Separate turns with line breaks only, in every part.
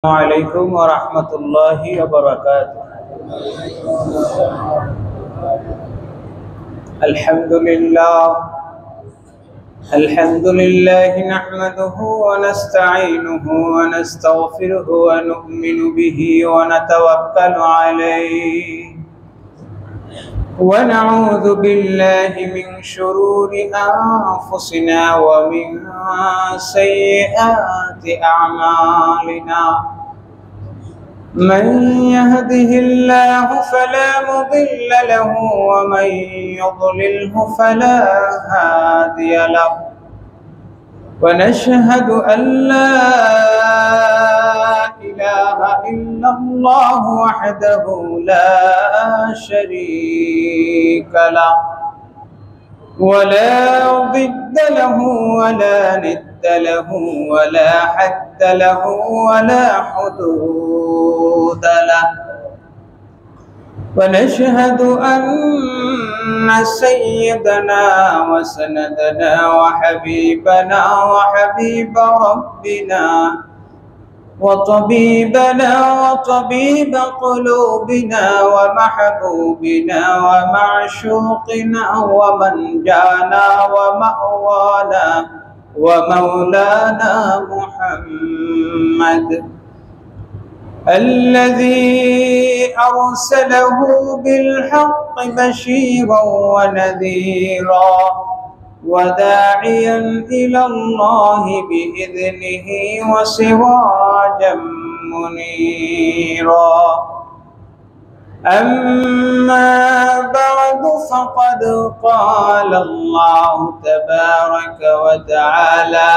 عليكم ورحمة الله وبركاته. الحمد لله نحمده ونستعينه ونستغفره ونؤمن به ونتوكل عليه ونعوذ بالله من شرور أنفسنا ومن سيئات أعمالنا. من يهده الله فلا مضل له ومن يضلله فلا هادي له. ونشهد أن لا إله إلا الله وحده لا شريك له ولا ضد له ولا ند له ولا حد له ولا حدود له. ونشهد أن سيدنا وسندنا وحبيبنا وحبيب ربنا وطبيبنا وطبيب قلوبنا ومحبوبنا ومعشوقنا ومن جانا ومأوانا ومولانا محمد الذي أرسله بالحق بشيرا ونذيرا وداعيا إلى الله بإذنه وسراجا منيرا. أما بعد فقد قال الله تبارك وتعالى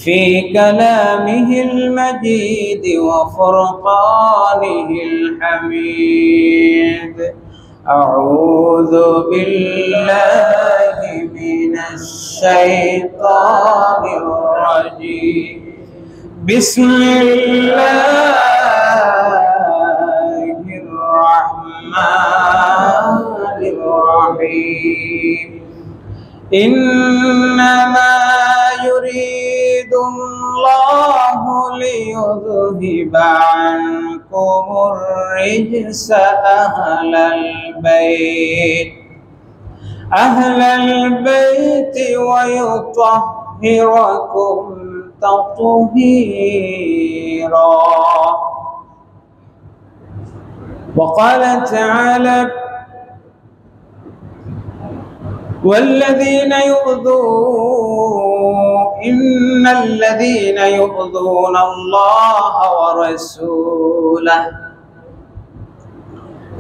في كلامه المجيد وفرقانه الحميد: أعوذ بالله من الشيطان الرجيم. بسم الله الرحمن الرحيم. إنما يريد الله ليذهب عنكم الرجس أهل البيت ويطهركم تطهيرا. وقال تعالى: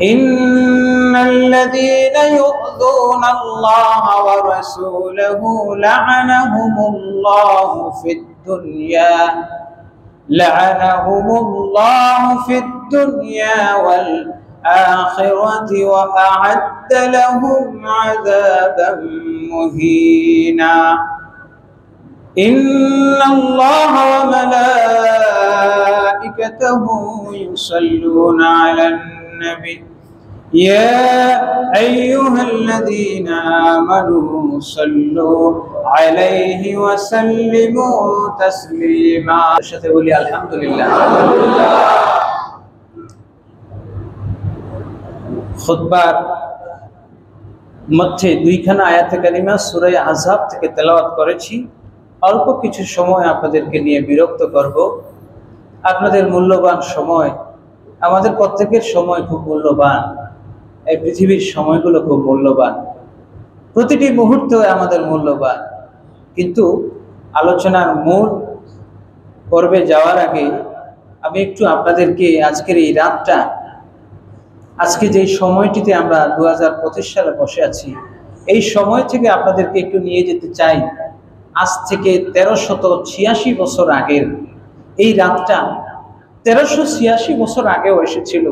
إن الذين يؤذون الله ورسوله لعنهم الله في الدنيا والآخرة وأعد لهم عذابا مهينا. إن الله وملائكته يصلون على النبي يا أيها الذين آمنوا صلوا عليه وسلموا تسليما. الحمد لله. খুতবার মধ্যে দুইখানা আয়াতে কারিমা সূরা আহজাব থেকে তেলাওয়াত করেছি। অল্প কিছু সময় আপনাদেরকে নিয়ে বিরক্ত করব। আপনাদের মূল্যবান সময়, আমাদের প্রত্যেকের সময় খুব মূল্যবান। এই পৃথিবীর সময়গুলো খুব মূল্যবান, প্রতিটি মুহূর্ত আমাদের মূল্যবান। কিন্তু আলোচনার মূল পর্বে যাওয়ার আগে আমি একটু আপনাদেরকে আজকের এই রাতটা, আজকে যে সময়টিতে আমরা 2025 সালে বসে আছি, এই সময় থেকে আপনাদেরকে একটু নিয়ে যেতে চাই। আজ থেকে 1386 বছর আগের এই রাতটা 1386 বছর আগেও এসেছিল।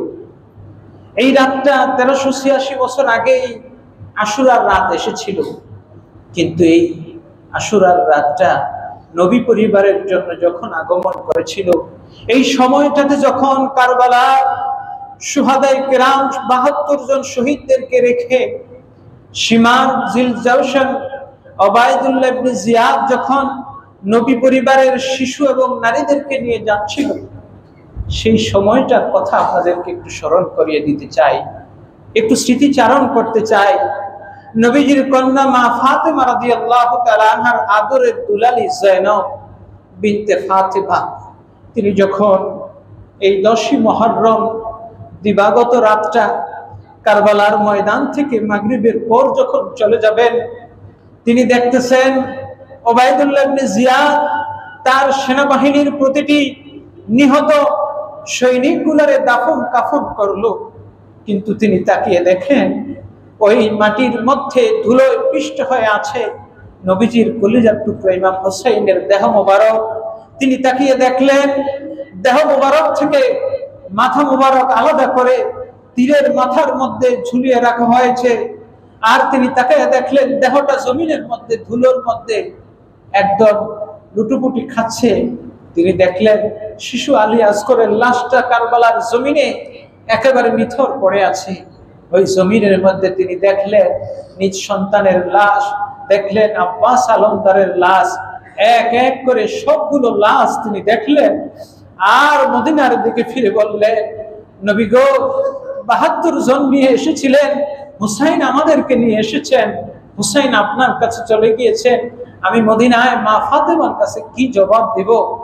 এই রাতটা 1386 বছর আগেই আশুরার রাত এসেছিল। কিন্তু এই আশুরার রাতটা নবী পরিবারের জন্য যখন আগমন করেছিল, এই সময়টাতে যখন কারবালার শুহাদায়ে কেরাম 72 জন শহীদদেরকে রেখে শিমার জিল জাওশান ওবায়দুল্লাহ ইবনে জিয়াদ যখন নবী পরিবারের শিশু এবং নারীদেরকে নিয়ে যাচ্ছিল, সেই সময়টার কথা আপনাদেরকে একটু স্মরণ করিয়ে দিতে চাই, একটু স্মৃতিচারণ করতে চাই। নবীজির কন্যা মা ফাতেমা রাদিয়াল্লাহু তাআলা আনহার আদরের দুলালি যায়নব বিনতে ফাতেমা, তিনি যখন এই 10ই মুহররম দিবাগত রাতটা কারবালার ময়দান থেকে মাগরিবের পর যখন চলে যাবেন, তিনি দেখতেছেন ওবাইদুল্লাহ ইবনে জিয়াদ তার সেনাবাহিনীর প্রতিটি নিহত সৈনিকগুলোরে দাফন কাফন করলো, কিন্তু তিনি তাকিয়ে দেখেন ওই মাটির মধ্যে ধুলোয় পিষ্ট হয়ে আছে নবীজির কলিজার টুকরা ইমাম হোসেইনের দেহ মোবারক। তিনি তাকিয়ে দেখলেন দেহ মোবারক থেকে মাথা মোবারক আলাদা করে তীরের মাথার মধ্যে ঝুলিয়ে রাখা হয়েছে। আর তিনি তাকিয়ে দেখলেন দেহটা জমিনের মধ্যে ধুলোর মধ্যে একদম লুটুপুটি খাচ্ছে। তিনি দেখলেন শিশু আলী আসগরের লাশটা কারবালার জমিনে একেবারে নিথর পড়ে আছে। ওই জমিনের মধ্যে তিনি দেখলেন নিজ সন্তানের লাশ, দেখলেন আব্বাস আলমদারের লাশ, এক এক করে সবগুলো লাশ তিনি দেখলেন। আর মদিনার দিকে ফিরে বললেন, নবী গো, 72 জন নিয়ে এসেছিলেন, হুসাইন আমাদেরকে নিয়ে এসেছেন, হুসাইন আপনার কাছে চলে গিয়েছেন, আমি মদিনায় মা ফাতেমার কাছে কি জবাব দেব?